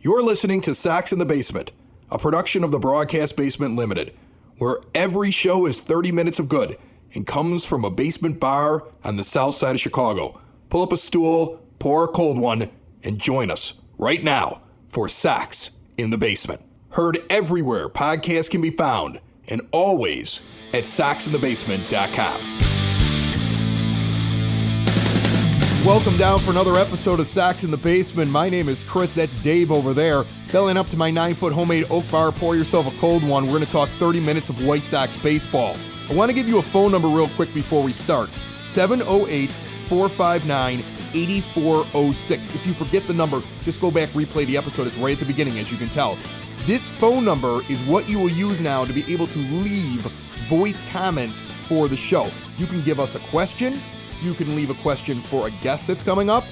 You're listening to Sox in the Basement, a production of the Broadcast Basement Limited, where every show is 30 minutes of good and comes from a basement bar on the south side of Chicago. Pull up a stool, pour a cold one, and join us right now for Sox in the Basement. Heard everywhere podcasts can be found, and always at soxinthebasement.com. Welcome down for another episode of Sox in the Basement. My name is Chris. That's Dave over there. Belling up to my 9-foot homemade oak bar. Pour yourself a cold one. We're going to talk 30 minutes of White Sox baseball. I want to give you a phone number real quick before we start. 708-459-8406. If you forget the number, just go back, replay the episode. It's right at the beginning, as you can tell. This phone number is what you will use now to be able to leave voice comments for the show. You can give us a question. You can leave a question for a guest that's coming up.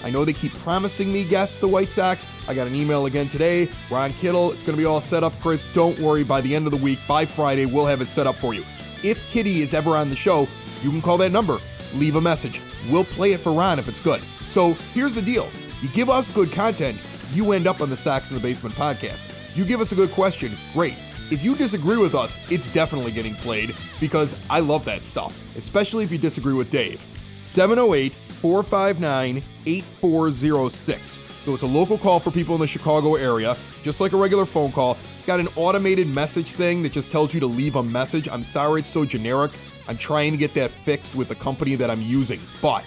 I know they keep promising me guests, the White Sox. I got an email again today. Ron Kittle, it's going to be all set up, Chris. Don't worry. By the end of the week, by Friday, we'll have it set up for you. If Kitty is ever on the show, you can call that number. Leave a message. We'll play it for Ron if it's good. So here's the deal. You give us good content, you end up on the Sox in the Basement podcast. You give us a good question, great. If you disagree with us, it's definitely getting played because I love that stuff, especially if you disagree with Dave. 708-459-8406. So it's a local call for people in the Chicago area, just like a regular phone call. It's got an automated message thing that just tells you to leave a message. I'm sorry it's so generic. I'm trying to get that fixed with the company that I'm using. But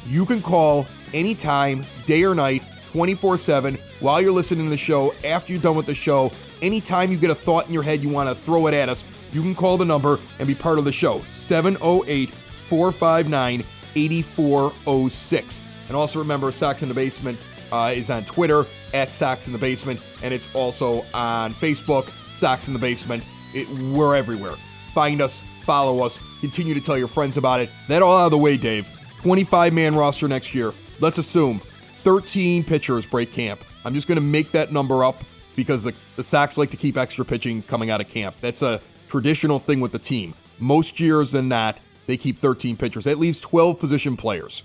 you can call anytime, day or night, 24/7, while you're listening to the show, after you're done with the show. Anytime you get a thought in your head, you want to throw it at us, you can call the number and be part of the show. 708-459-8406. And also remember, Sox in the Basement is on Twitter, at Sox in the Basement, and it's also on Facebook, Sox in the Basement. We're everywhere. Find us, follow us, continue to tell your friends about it. That all out of the way, Dave. 25-man roster next year. Let's assume 13 pitchers break camp. I'm just going to make that number up because the Sox like to keep extra pitching coming out of camp. That's a traditional thing with the team. Most years than not, they keep 13 pitchers. That leaves 12 position players.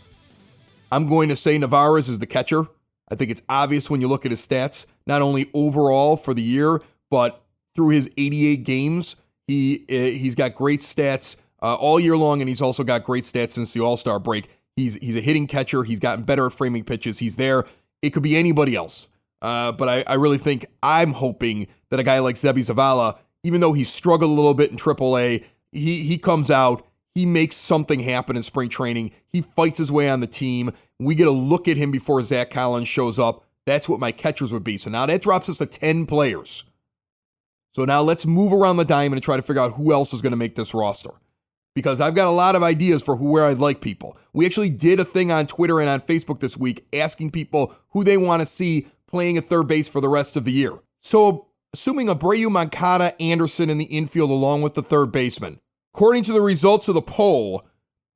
I'm going to say Narvaez is the catcher. I think it's obvious when you look at his stats, not only overall for the year, but through his 88 games. He's got great stats all year long, and he's also got great stats since the All-Star break. He's a hitting catcher. He's gotten better at framing pitches. He's there. It could be anybody else. But I really think I'm hoping that a guy like Seby Zavala, even though he's struggled a little bit in AAA, he comes out, he makes something happen in spring training. He fights his way on the team. We get a look at him before Zach Collins shows up. That's what my catchers would be. So now that drops us to 10 players. So now let's move around the diamond and try to figure out who else is going to make this roster. Because I've got a lot of ideas for where I'd like people. We actually did a thing on Twitter and on Facebook this week asking people who they want to see playing at third base for the rest of the year. So assuming Abreu, Moncada, Anderson in the infield along with the third baseman. According to the results of the poll,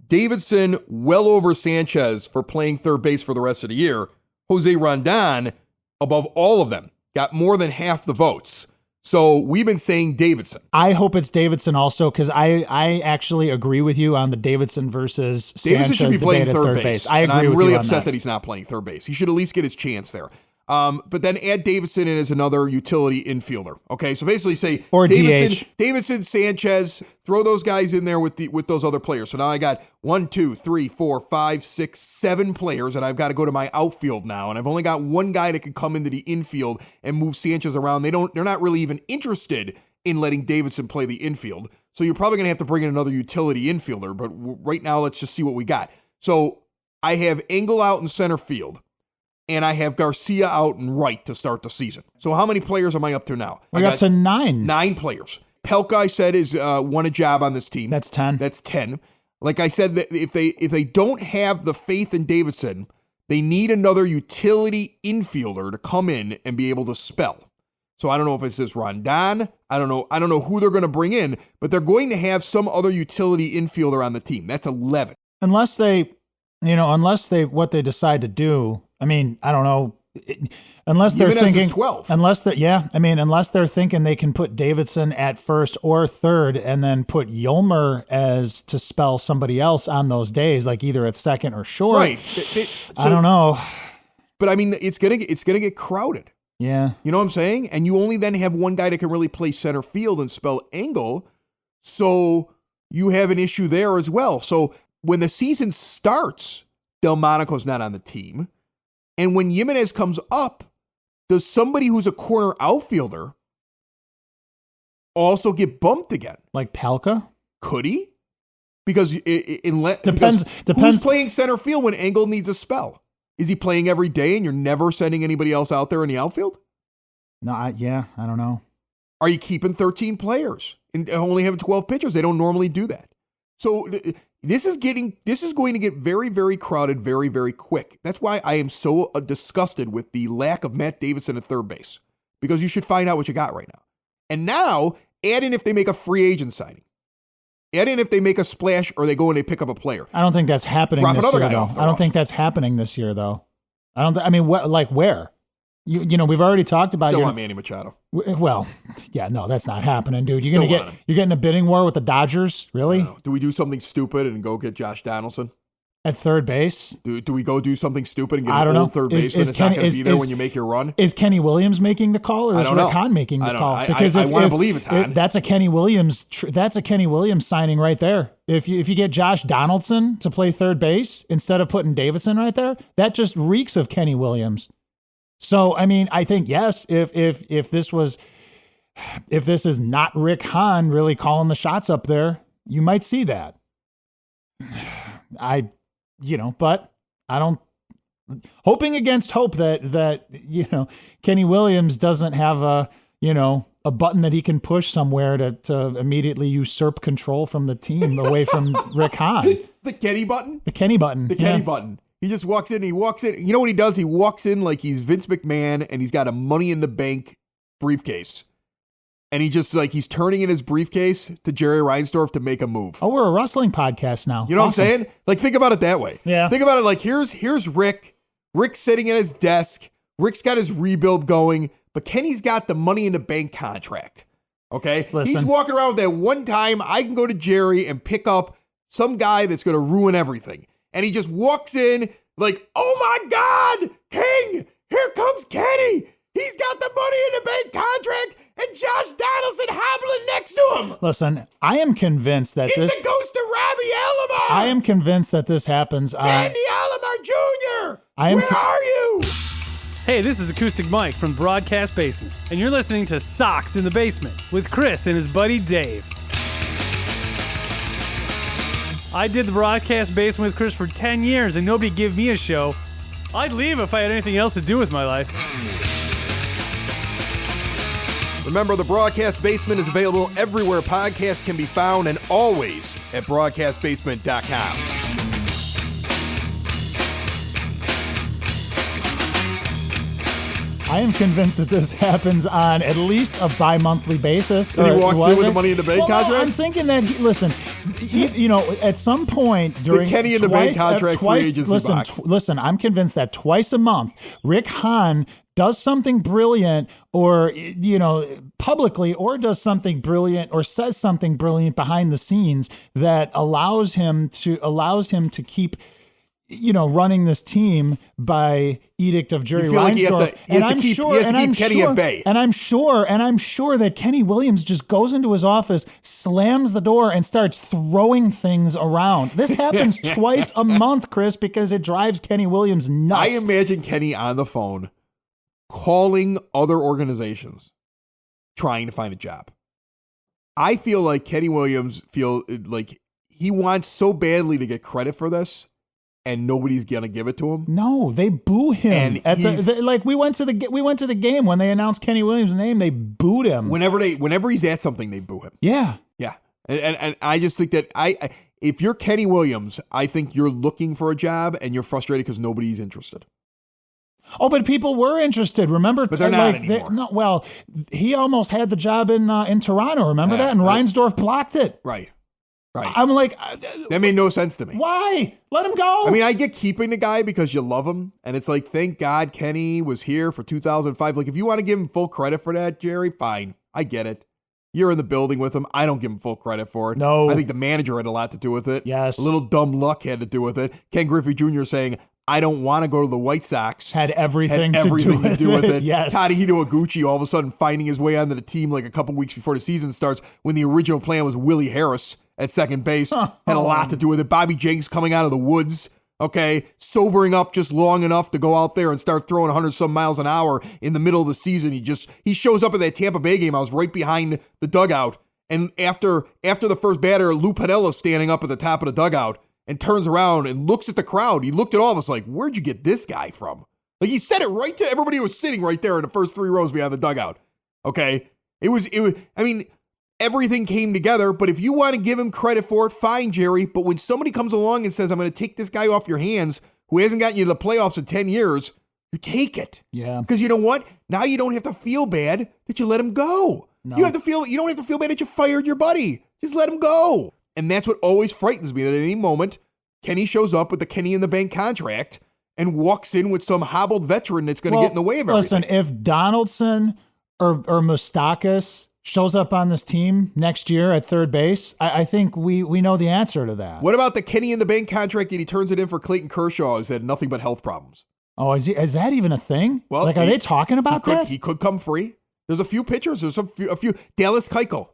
Davidson well over Sanchez for playing third base for the rest of the year. Jose Rondon above all of them, got more than half the votes. So we've been saying Davidson. I hope it's Davidson also because I actually agree with you on the Davidson versus Sanchez. Davidson should be playing third base. I agree with you on that. I'm really upset that he's not playing third base. He should at least get his chance there. But then add Davidson in as another utility infielder. Okay, so basically say or Davidson, DH. Davidson, Sanchez, throw those guys in there with those other players. So now I got 1, 2, 3, 4, 5, 6, 7 players, and I've got to go to my outfield now. And I've only got one guy that can come into the infield and move Sanchez around. They're not really even interested in letting Davidson play the infield. So you're probably gonna have to bring in another utility infielder. But right now, let's just see what we got. So I have Engel out in center field. And I have Garcia out in right to start the season. So how many players am I up to now? We're up to 9. 9 players. Pelka, I said, is won a job on this team. That's 10. That's 10. Like I said, if they don't have the faith in Davidson, they need another utility infielder to come in and be able to spell. So I don't know if it's this Rondon. I don't know who they're going to bring in, but they're going to have some other utility infielder on the team. That's 11. Unless what they decide to do. I mean, I don't know. Unless they're thinking 12. Unless they're thinking they can put Davidson at first or third and then put Yolmer as to spell somebody else on those days, like either at second or short. Right. I don't know. But I mean, it's gonna get crowded. Yeah. You know what I'm saying? And you only then have one guy that can really play center field and spell Engel. So you have an issue there as well. So when the season starts, Delmonico's not on the team. And when Jimenez comes up, does somebody who's a corner outfielder also get bumped again? Like Palka? Could he? Because Depends. Who's playing center field when Engel needs a spell? Is he playing every day and you're never sending anybody else out there in the outfield? No, I don't know. Are you keeping 13 players and only having 12 pitchers? They don't normally do that. So this is going to get very, very crowded very, very quick. That's why I am so disgusted with the lack of Matt Davidson at third base, because you should find out what you got right now. And now add in if they make a free agent signing. Add in if they make a splash or they go and they pick up a player. I don't think that's happening this year, though. I don't think that's happening this year, though. Where? You know, we've already talked about. Still want Manny Machado. Well, yeah, no, that's not happening, dude. You're getting a bidding war with the Dodgers, really? Do we do something stupid and go get Josh Donaldson at third base? Do we go do something stupid and get an old third baseman that's not going to be there when you make your run? Is Kenny Williams making the call, or is Rick Hahn making the call? Because I want to believe it's Hahn. That's a Kenny Williams. That's a Kenny Williams signing right there. If you get Josh Donaldson to play third base instead of putting Davidson right there, that just reeks of Kenny Williams. So, I mean, I think, yes, if this is not Rick Hahn really calling the shots up there, you might see that. But I don't, hoping against hope that Kenny Williams doesn't have a button that he can push somewhere to immediately usurp control from the team away from Rick Hahn. The Kenny button? The Kenny button. The Kenny button. He just walks in. You know what he does? He walks in like he's Vince McMahon and he's got a Money in the Bank briefcase. And he's turning in his briefcase to Jerry Reinsdorf to make a move. Oh, we're a wrestling podcast now. You know what I'm saying? Like, think about it that way. Yeah. Think about it like here's Rick. Rick's sitting at his desk. Rick's got his rebuild going, but Kenny's got the Money in the Bank contract. Okay? Listen. He's walking around with that one time I can go to Jerry and pick up some guy that's going to ruin everything. And he just walks in like, oh my God, King, here comes Kenny. He's got the Money in the Bank contract and Josh Donaldson hobbling next to him. Listen, I am convinced that it's the ghost of Robbie Alomar. I am convinced that this happens. Sandy Alomar Jr., where are you? Hey, this is Acoustic Mike from Broadcast Basement, and you're listening to Sox in the Basement with Chris and his buddy Dave. I did the Broadcast Basement with Chris for 10 years, and nobody gave me a show. I'd leave if I had anything else to do with my life. Remember, the Broadcast Basement is available everywhere podcasts can be found and always at broadcastbasement.com. I am convinced that this happens on at least a bi-monthly basis. And he walks in with the Money in the Bank contract? No, I'm thinking that, at some point during the Kenny in the Bank contract free agency box. Listen, I'm convinced that twice a month, Rick Hahn does something brilliant or, publicly, or does something brilliant or says something brilliant behind the scenes that allows him to keep running this team by edict of Jerry Reinsdorf. He has to keep Kenny at bay. And I'm sure that Kenny Williams just goes into his office, slams the door, and starts throwing things around. This happens twice a month, Chris, because it drives Kenny Williams nuts. I imagine Kenny on the phone calling other organizations trying to find a job. I feel like Kenny Williams he wants so badly to get credit for this, and nobody's gonna give it to him. No, they boo him. And we went to the game when they announced Kenny Williams' name. They booed him. Whenever he's at something, they boo him. Yeah. And I just think that if you're Kenny Williams, I think you're looking for a job and you're frustrated because nobody's interested. Oh, but people were interested. Remember? But they're not anymore. He almost had the job in Toronto. Remember that? And Reinsdorf blocked it. Right. I'm like, that made no sense to me. Why? Let him go. I mean, I get keeping the guy because you love him. And it's like, thank God Kenny was here for 2005. Like, if you want to give him full credit for that, Jerry, fine. I get it. You're in the building with him. I don't give him full credit for it. No. I think the manager had a lot to do with it. Yes. A little dumb luck had to do with it. Ken Griffey Jr. saying, I don't want to go to the White Sox. Had everything to do with it. Yes. Tadahito Iguchi all of a sudden finding his way onto the team like a couple weeks before the season starts when the original plan was Willie Harris at second base. Had a lot to do with it. Bobby Jenks coming out of the woods. Okay, sobering up just long enough to go out there and start throwing 100-some miles an hour in the middle of the season. He shows up at that Tampa Bay game. I was right behind the dugout. And after the first batter, Lou Piniella standing up at the top of the dugout and turns around and looks at the crowd. He looked at all of us like, where'd you get this guy from? Like, he said it right to everybody who was sitting right there in the first 3 rows behind the dugout. Okay? It was, I mean, everything came together, but if you want to give him credit for it, fine, Jerry. But when somebody comes along and says, I'm going to take this guy off your hands who hasn't gotten you to the playoffs in 10 years, you take it. Yeah. Because you know what? Now you don't have to feel bad that you let him go. No. You don't have to feel bad that you fired your buddy. Just let him go. And that's what always frightens me, that at any moment, Kenny shows up with the Kenny in the Bank contract and walks in with some hobbled veteran that's going to get in the way of everything. Listen, if Donaldson or Moustakas shows up on this team next year at third base, I think we know the answer to that. What about the Kenny in the Bank contract and he turns it in for Clayton Kershaw who's had nothing but health problems? Oh, is that even a thing? Well, are they talking about that? He could come free. There's a few pitchers. There's a few. Dallas Keuchel,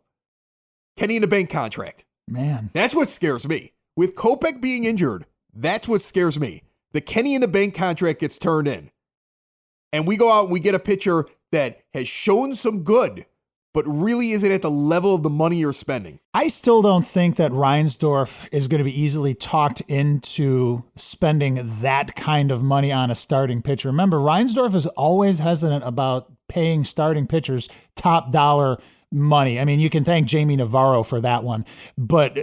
Kenny in the Bank contract. Man. That's what scares me. With Kopech being injured, that's what scares me. The Kenny in the Bank contract gets turned in. And we go out and we get a pitcher that has shown some good, but really isn't at the level of the money you're spending. I still don't think that Reinsdorf is going to be easily talked into spending that kind of money on a starting pitcher. Remember, Reinsdorf is always hesitant about paying starting pitchers top dollar money. I mean, you can thank Jamie Navarro for that one. But,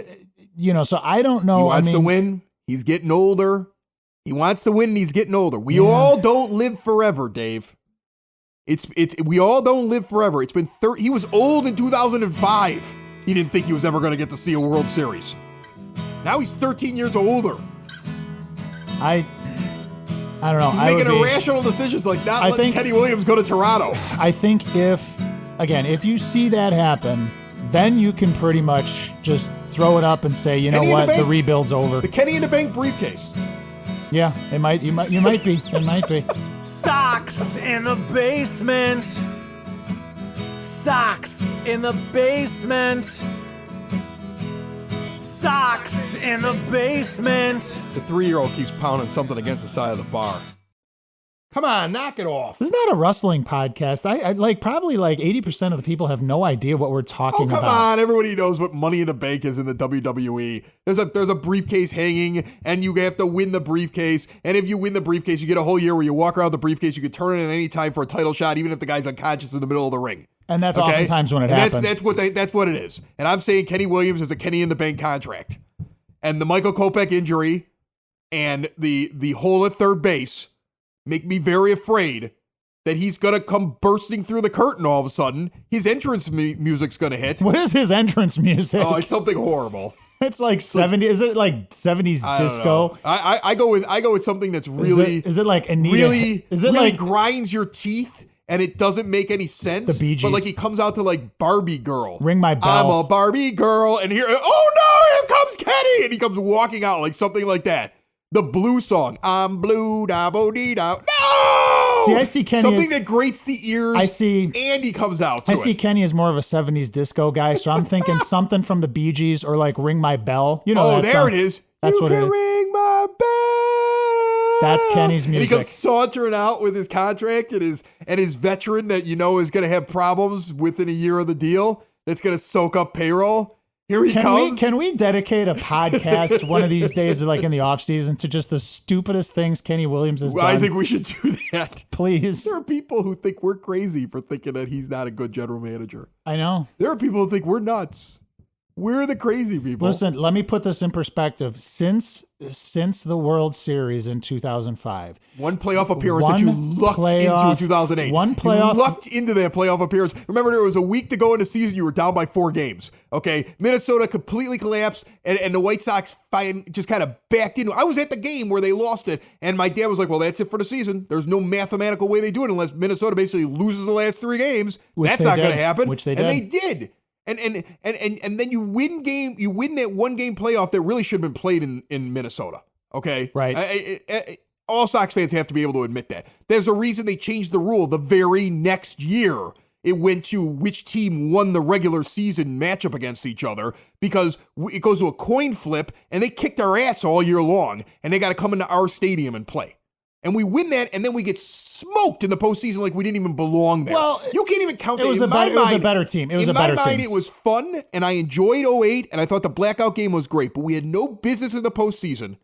so I don't know. He wants to win. He's getting older. He wants to win and he's getting older. We all don't live forever, Dave. We all don't live forever. It's been he was old in 2005. He didn't think he was ever going to get to see a World Series. Now he's 13 years older. I don't know. He's making irrational decisions like not letting Kenny Williams go to Toronto. I think if you see that happen, then you can pretty much just throw it up and say, you know what, the rebuild's over. The Kenny in the Bank briefcase. Yeah, you might be. It might be. Sox in the basement. Sox in the basement. Sox in the basement. The 3-year-old keeps pounding something against the side of the bar. Come on, knock it off. This is not a wrestling podcast. I probably 80% of the people have no idea what we're talking about. Oh, come on. Everybody knows what Money in the Bank is in the WWE. There's a briefcase hanging, and you have to win the briefcase. And if you win the briefcase, you get a whole year where you walk around the briefcase. You can turn it at any time for a title shot, even if the guy's unconscious in the middle of the ring. And that's oftentimes when it happens. That's what it is. And I'm saying Kenny Williams is a Kenny in the Bank contract. And the Michael Kopech injury and the hole at third base make me very afraid that he's going to come bursting through the curtain all of a sudden. His entrance music's going to hit. What is his entrance music? Oh, it's something horrible. It's like 70s. Is it like 70s disco? I go with something that's really... Is it like Anita? Really like grinds your teeth and it doesn't make any sense? The Bee Gees. But like he comes out to like Barbie Girl. Ring My Bell. I'm a Barbie girl. And here comes Kenny. And he comes walking out like something like that. The Blue song. I'm blue, da-bo-dee-da. No! See, I see Kenny something that grates the ears. I see. And he comes out to I see Kenny as more of a 70s disco guy, so I'm thinking something from the Bee Gees or like Ring My Bell. You know, there it is. That's you what can it is. ring my bell. That's Kenny's music. And he comes sauntering out with his contract and his veteran that you know is going to have problems within a year of the deal. That's going to soak up payroll. Here he comes. Can we dedicate a podcast one of these days, like in the off season, to just the stupidest things Kenny Williams has done? I think we should do that. Please. There are people who think we're crazy for thinking that he's not a good general manager. I know. There are people who think we're nuts. We're the crazy people. Listen, let me put this in perspective. Since the World Series in 2005, one playoff appearance that you lucked into in 2008. You lucked into that playoff appearance. Remember, there was a week to go in the season. You were down by 4 games. Okay, Minnesota completely collapsed, and the White Sox just kind of backed into it. I was at the game where they lost it, and my dad was like, "Well, that's it for the season. There's no mathematical way they do it unless Minnesota basically loses the last 3 games. That's not going to happen." Which they did. And they did. And then you win that 1 game playoff that really should have been played in Minnesota. Okay, right. all Sox fans have to be able to admit that. There's a reason they changed the rule the very next year. It went to which team won the regular season matchup against each other because it goes to a coin flip, and they kicked our ass all year long, and they got to come into our stadium and play. And we win that, and then we get smoked in the postseason like we didn't even belong there. Well, you can't even count that. It was a better team. It was a better team. In my mind, it was fun, and I enjoyed 08, and I thought the blackout game was great, but we had no business in the postseason.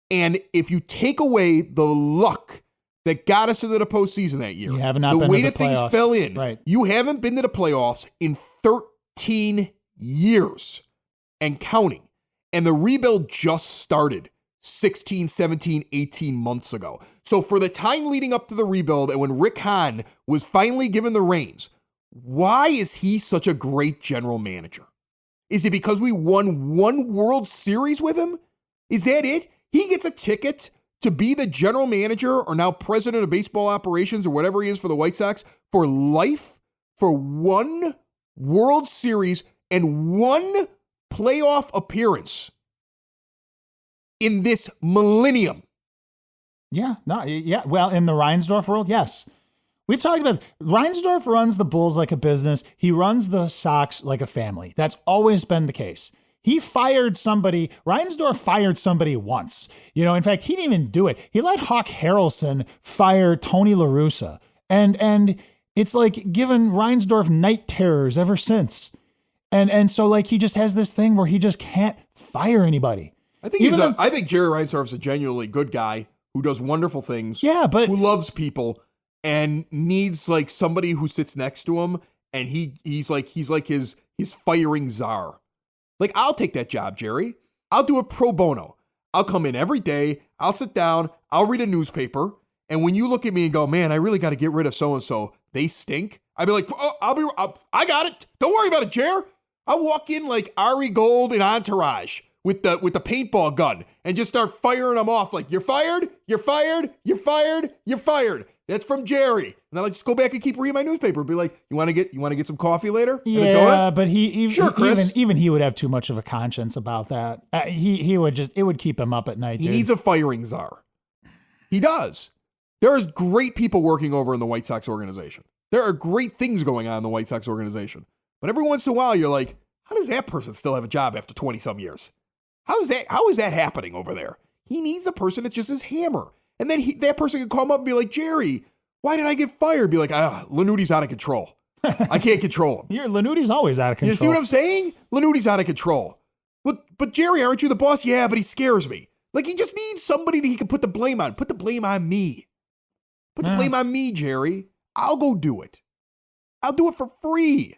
And if you take away the luck that got us into the postseason that year, you have not the been way to that the things playoffs. fell in, Right. You haven't been to the playoffs in 13 years and counting. And the rebuild just started 16, 17, 18 months ago. So for the time leading up to the rebuild and when Rick Hahn was finally given the reins, why is he such a great general manager? Is it because we won one World Series with him? Is that it? He gets a ticket to be the general manager or now president of baseball operations or whatever he is for the White Sox for life, for one World Series and one playoff appearance in this millennium. Yeah, no, yeah. Well, in the Reinsdorf world, yes. We've talked about Reinsdorf runs the Bulls like a business. He runs the Sox like a family. That's always been the case. He fired somebody. Reinsdorf fired somebody once. In fact, he didn't even do it. He let Hawk Harrelson fire Tony La Russa. And it's like given Reinsdorf night terrors ever since. And so like he just has this thing where he just can't fire anybody. I think I think Jerry Reinsdorf's a genuinely good guy who does wonderful things. Yeah, but who loves people and needs like somebody who sits next to him and he's like his firing czar. Like, I'll take that job, Jerry. I'll do it pro bono. I'll come in every day. I'll sit down. I'll read a newspaper. And when you look at me and go, man, I really got to get rid of so-and-so. They stink. I'd be like, I got it. Don't worry about it, Jer. I'll walk in like Ari Gold in Entourage with the paintball gun and just start firing them off. Like, you're fired. You're fired. You're fired. You're fired. That's from Jerry. And then I just go back and keep reading my newspaper. Be like, you want to get some coffee later? Yeah, but Sure, Chris. even he would have too much of a conscience about that. He would it would keep him up at night. He needs a firing czar. He does. There are great people working over in the White Sox organization. There are great things going on in the White Sox organization. But every once in a while, you're like, how does that person still have a job after 20 some years? How is that happening over there? He needs a person that's just his hammer. And then that person can call him up and be like, Jerry, why did I get fired? Be like, Lanuti's out of control. I can't control him. Lanuti's always out of control. You see what I'm saying? Lanuti's out of control. But Jerry, aren't you the boss? Yeah, but he scares me. Like, he just needs somebody that he can put the blame on. Put the blame on me. Put the blame on me, Jerry. I'll go do it. I'll do it for free.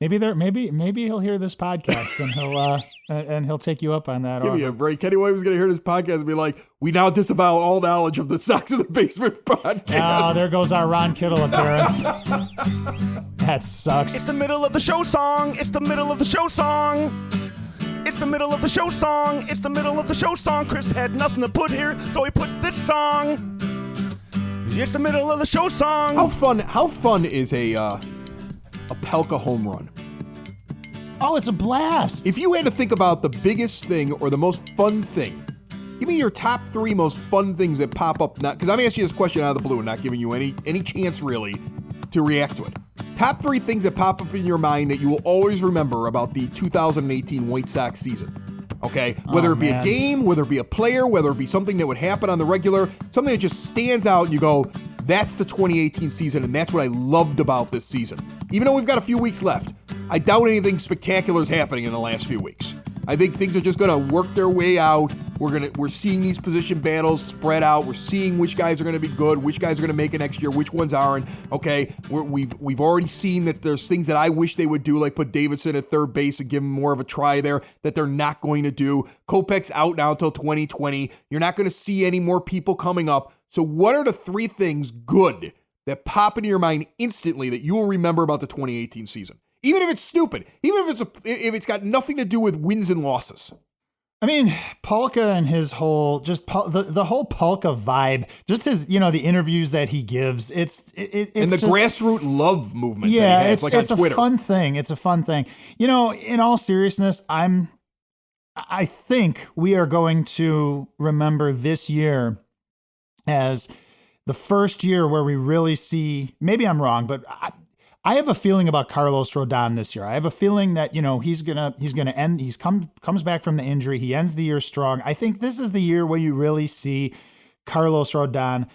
Maybe he'll hear this podcast and he'll take you up on that. Give me a break. Kenny Williams is going to hear this podcast and be like, we now disavow all knowledge of the Sox in the Basement podcast. Oh, there goes our Ron Kittle appearance. That sucks. It's the middle of the show song. It's the middle of the show song. It's the middle of the show song. It's the middle of the show song. Chris had nothing to put here, so he put this song. It's the middle of the show song. How fun is a Pelka home run? Oh, it's a blast. If you had to think about the biggest thing or the most fun thing, give me your top 3 most fun things that pop up now, because I'm asking you this question out of the blue and not giving you any chance really to react to it. Top 3 things that pop up in your mind that you will always remember about the 2018 White Sox season. Okay? Whether it be a game, whether it be a player, whether it be something that would happen on the regular, something that just stands out and you go, that's the 2018 season, and that's what I loved about this season. Even though we've got a few weeks left, I doubt anything spectacular is happening in the last few weeks. I think things are just going to work their way out. We're seeing these position battles spread out. We're seeing which guys are going to be good, which guys are going to make it next year, which ones aren't. Okay, we've already seen that there's things that I wish they would do, like put Davidson at third base and give him more of a try there, that they're not going to do. Kopech's out now until 2020. You're not going to see any more people coming up. So what are the 3 things good that pop into your mind instantly that you will remember about the 2018 season? Even if it's stupid, even if it's got nothing to do with wins and losses. I mean, Polka and his whole the whole Polka vibe, just his the interviews that he gives, it's and the just, grassroots love movement. Yeah, that he has, it's on Twitter. a fun thing. It's a fun thing. In all seriousness, I'm I think we are going to remember this year as the first year where we really see, maybe I'm wrong, but I have a feeling about Carlos Rodon this year. I have a feeling that, he's gonna end, comes back from the injury. He ends the year strong. I think this is the year where you really see Carlos Rodon,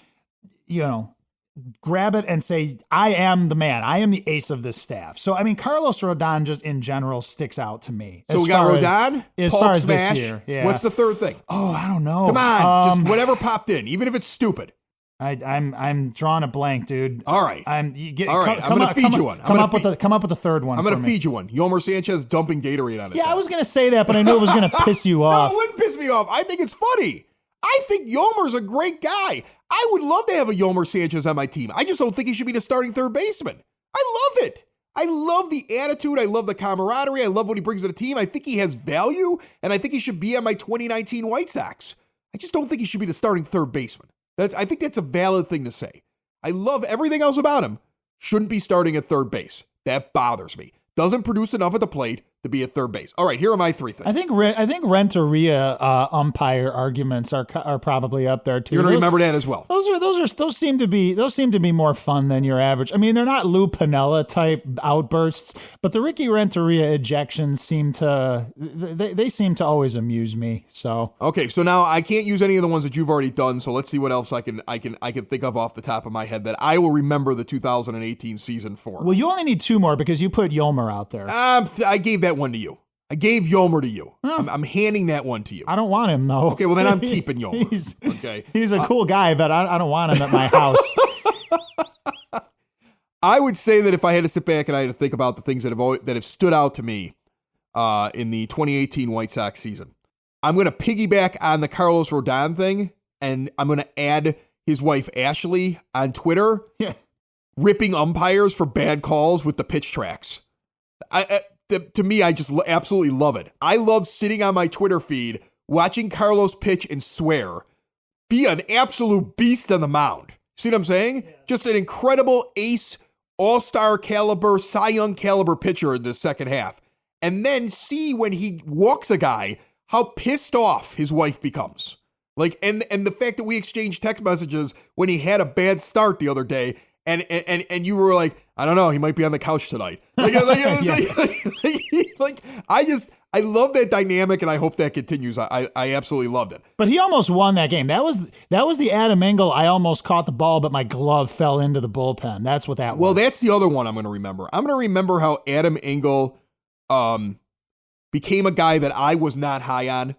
grab it and say, I am the man. I am the ace of this staff. So, I mean, Carlos Rodon just in general sticks out to me. So we got Rodon, as Pulp far as Smash. this year. Yeah. What's the third thing? Oh, I don't know. Come on, just whatever popped in, even if it's stupid. I'm drawing a blank, dude. All right. I'm gonna feed you one. Come up with the third one. I'm gonna feed you one. Yomer Sanchez dumping Gatorade on his head. I was gonna say that, but I knew it was gonna piss you off. No, it wouldn't piss me off. I think it's funny. I think Yomer's a great guy. I would love to have a Yomer Sanchez on my team. I just don't think he should be the starting third baseman. I love it. I love the attitude. I love the camaraderie. I love what he brings to the team. I think he has value, and I think he should be on my 2019 White Sox. I just don't think he should be the starting third baseman. I think that's a valid thing to say. I love everything else about him. Shouldn't be starting at third base. That bothers me. Doesn't produce enough at the plate to be at third base. All right, here are my three things. I think Renteria umpire arguments are probably up there too. You're gonna remember that as well. Those seem to be more fun than your average. I mean, they're not Lou Piniella type outbursts, but the Ricky Renteria ejections seem to always amuse me. So okay, so now I can't use any of the ones that you've already done. So let's see what else I can think of off the top of my head that I will remember the 2018 season for. Well, you only need two more because you put Yomer out there. I gave that one to you. I gave Yomer to you. Oh. I'm handing that one to you. I don't want him, though. Okay, well, then I'm keeping Yomer. He's a cool guy, but I don't want him at my house. I would say that if I had to sit back and I had to think about the things that have stood out to me in the 2018 White Sox season, I'm going to piggyback on the Carlos Rodon thing, and I'm going to add his wife, Ashley, on Twitter, ripping umpires for bad calls with the pitch tracks. To me, I just absolutely love it. I love sitting on my Twitter feed, watching Carlos pitch and swear, be an absolute beast on the mound. See what I'm saying? Yeah. Just an incredible ace, all-star caliber, Cy Young caliber pitcher in the second half. And then see when he walks a guy, how pissed off his wife becomes. Like, and the fact that we exchanged text messages when he had a bad start the other day, and you were like, I don't know, he might be on the couch tonight. I love that dynamic, and I hope that continues. I absolutely loved it. But he almost won that game. That was the Adam Engel. I almost caught the ball, but my glove fell into the bullpen. That's what that was. Well, that's the other one I'm going to remember. I'm going to remember how Adam Engel became a guy that I was not high on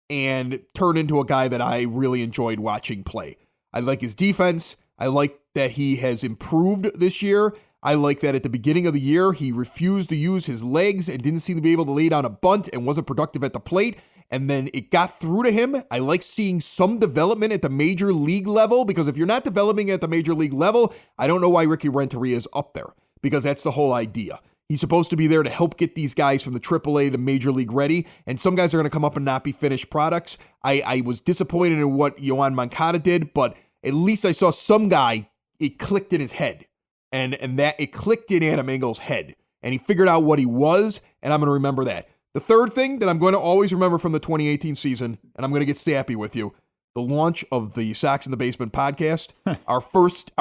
and turned into a guy that I really enjoyed watching play. I like his defense. I like that he has improved this year. I like that at the beginning of the year, he refused to use his legs and didn't seem to be able to lay down a bunt and wasn't productive at the plate. And then it got through to him. I like seeing some development at the major league level, because if you're not developing at the major league level, I don't know why Ricky Renteria is up there, because that's the whole idea. He's supposed to be there to help get these guys from the AAA to Major League ready, and some guys are going to come up and not be finished products. I was disappointed in what Yoan Moncada did, but at least I saw some guy, it clicked in his head, and that it clicked in Adam Engel's head, and he figured out what he was, and I'm going to remember that. The third thing that I'm going to always remember from the 2018 season, and I'm going to get sappy with you, the launch of the Sox in the Basement podcast, our first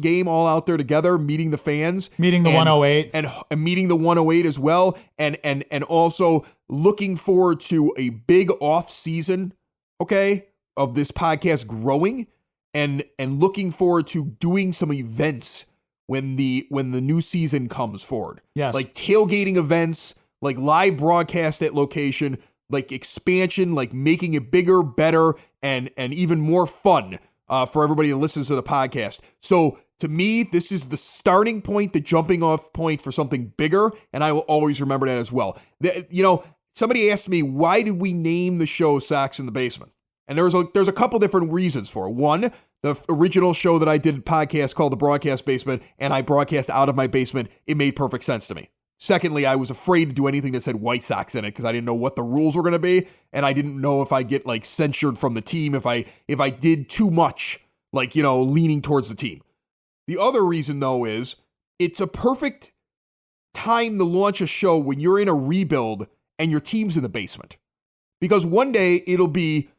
game all out there together, meeting the fans, meeting the 108, and meeting the 108 as well, and also looking forward to a big off season, okay, of this podcast growing, and looking forward to doing some events when the new season comes forward. Yes, like tailgating events, like live broadcast at location, like expansion, like making it bigger, better, and even more fun for everybody that listens to the podcast. So to me, this is the starting point, the jumping off point for something bigger, and I will always remember that as well. Somebody asked me, why did we name the show Sox in the Basement? And there's a couple different reasons for it. One, the original show that I did podcast called The Broadcast Basement, and I broadcast out of my basement, it made perfect sense to me. Secondly, I was afraid to do anything that said White Sox in it because I didn't know what the rules were going to be, and I didn't know if I'd get like censured from the team if I did too much, like, leaning towards the team. The other reason, though, is it's a perfect time to launch a show when you're in a rebuild and your team's in the basement. Because one day it'll be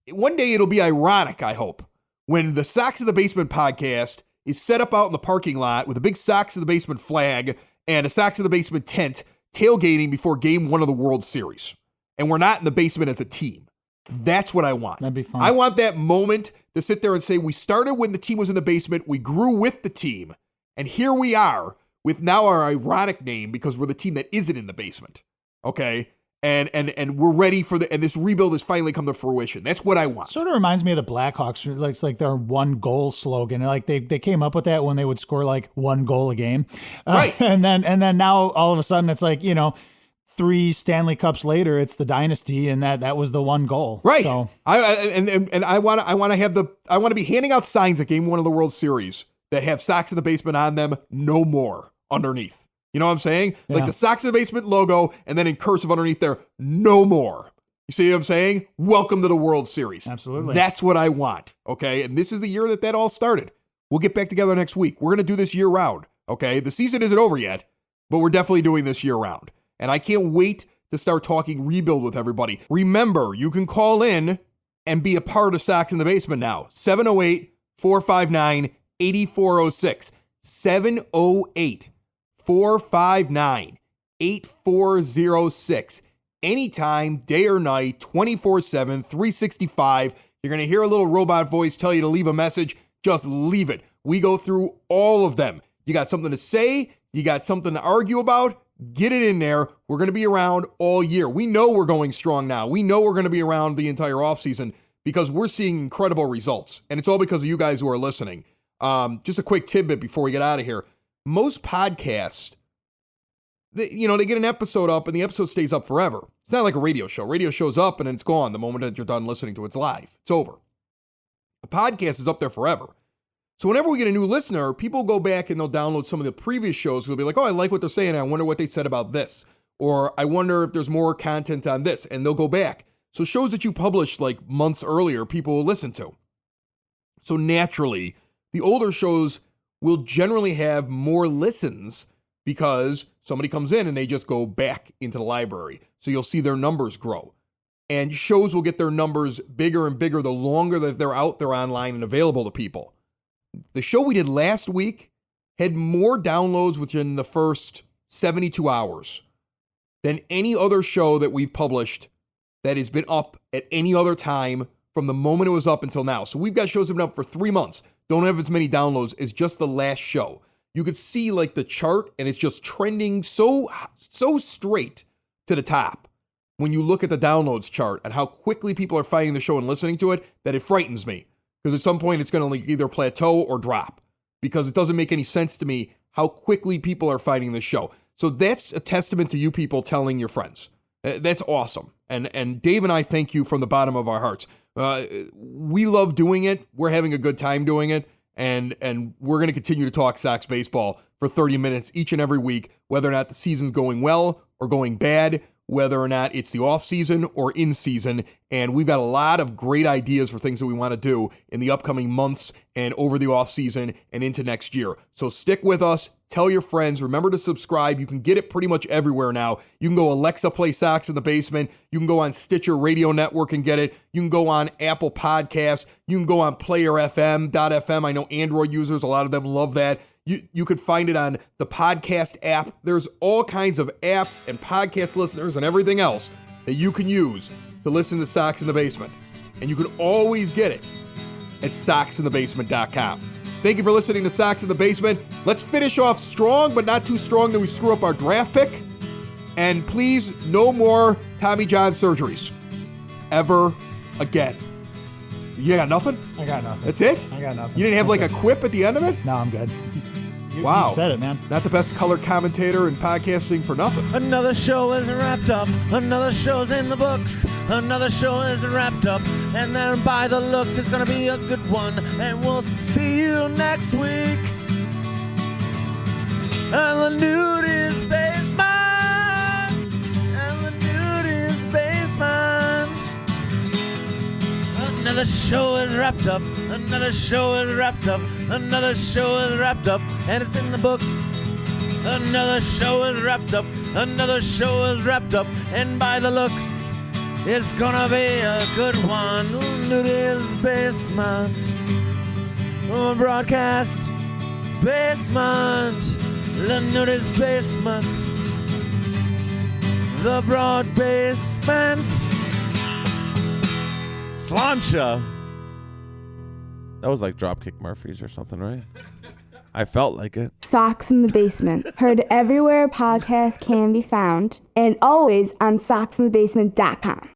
ironic, I hope, when the Sox in the Basement podcast is set up out in the parking lot with a big Sox in the Basement flag and a Sox in the Basement tent tailgating before game 1 of the World Series. And we're not in the basement as a team. That's what I want. That'd be fun. I want that moment to sit there and say, we started when the team was in the basement, we grew with the team, and here we are with now our ironic name because we're the team that isn't in the basement. Okay? And we're ready for and this rebuild has finally come to fruition. That's what I want. Sort of reminds me of the Blackhawks. It's like their one goal slogan. Like they came up with that when they would score like 1 goal a game. Right. And then now all of a sudden it's like, 3 Stanley Cups later, it's the dynasty, and that was the 1 goal. Right. So I want to be handing out signs at game 1 of the World Series that have Sox in the Basement on them, no more underneath. You know what I'm saying? Yeah. Like the Sox in the Basement logo, and then in cursive underneath there, no more. You see what I'm saying? Welcome to the World Series. Absolutely. That's what I want. Okay. And this is the year that all started. We'll get back together next week. We're going to do this year round. Okay. The season isn't over yet, but we're definitely doing this year round. And I can't wait to start talking rebuild with everybody. Remember, you can call in and be a part of Sox in the Basement now. 708-459-8406. 708-459-8406. Anytime, day or night, 24/7, 365. You're going to hear a little robot voice tell you to leave a message. Just leave it. We go through all of them. You got something to say? You got something to argue about? Get it in there. We're going to be around all year. We know we're going strong now. We know we're going to be around the entire offseason because we're seeing incredible results. And it's all because of you guys who are listening. Just a quick tidbit before we get out of here. Most podcasts, they get an episode up and the episode stays up forever. It's not like a radio show. Radio show's up and then it's gone the moment that you're done listening to it. It's live. It's over. A podcast is up there forever. So whenever we get a new listener, people go back and they'll download some of the previous shows. They'll be like, oh, I like what they're saying. I wonder what they said about this. Or I wonder if there's more content on this. And they'll go back. So shows that you published like months earlier, people will listen to. So naturally, the older shows will generally have more listens because somebody comes in and they just go back into the library. So you'll see their numbers grow. And shows will get their numbers bigger and bigger the longer that they're out there online and available to people. The show we did last week had more downloads within the first 72 hours than any other show that we've published that has been up at any other time from the moment it was up until now. So we've got shows that have been up for 3 months. Don't have as many downloads as just the last show. You could see like the chart and it's just trending so straight to the top. When you look at the downloads chart and how quickly people are finding the show and listening to it, that it frightens me. Because at some point it's going to like either plateau or drop. Because it doesn't make any sense to me how quickly people are finding the show. So that's a testament to you people telling your friends. That's awesome. And Dave and I thank you from the bottom of our hearts. We love doing it. We're having a good time doing it. And we're going to continue to talk Sox baseball for 30 minutes each and every week, whether or not the season's going well or going bad, whether or not it's the off season or in season. And we've got a lot of great ideas for things that we want to do in the upcoming months and over the off season and into next year. So stick with us. Tell your friends. Remember to subscribe. You can get it pretty much everywhere now. You can go Alexa Play Sox in the Basement. You can go on Stitcher Radio Network and get it. You can go on Apple Podcasts. You can go on PlayerFM.fm. I know Android users, a lot of them love that. You could find it on the podcast app. There's all kinds of apps and podcast listeners and everything else that you can use to listen to Sox in the Basement. And you can always get it at SoxInTheBasement.com. Thank you for listening to Sox in the Basement. Let's finish off strong, but not too strong that we screw up our draft pick. And please, no more Tommy John surgeries. Ever again. You got nothing? I got nothing. That's it? I got nothing. You didn't have like a quip at the end of it? No, I'm good. Wow. You said it, man. Not the best color commentator in podcasting for nothing. Another show is wrapped up. Another show's in the books. Another show is wrapped up. And then by the looks, it's gonna be a good one. And we'll see you next week. And the nude is basement. And the nude is basement. Another show is wrapped up. Another show is wrapped up. Another show is wrapped up. And it's in the books. Another show is wrapped up. Another show is wrapped up, and by the looks, it's gonna be a good one. Nudie's Basement. Broadcast Basement. The Nudie's Basement. The Broad Basement. Slancha. That was like Dropkick Murphys or something, right? I felt like it. Socks in the Basement. Heard everywhere podcasts can be found, and always on socksinthebasement.com.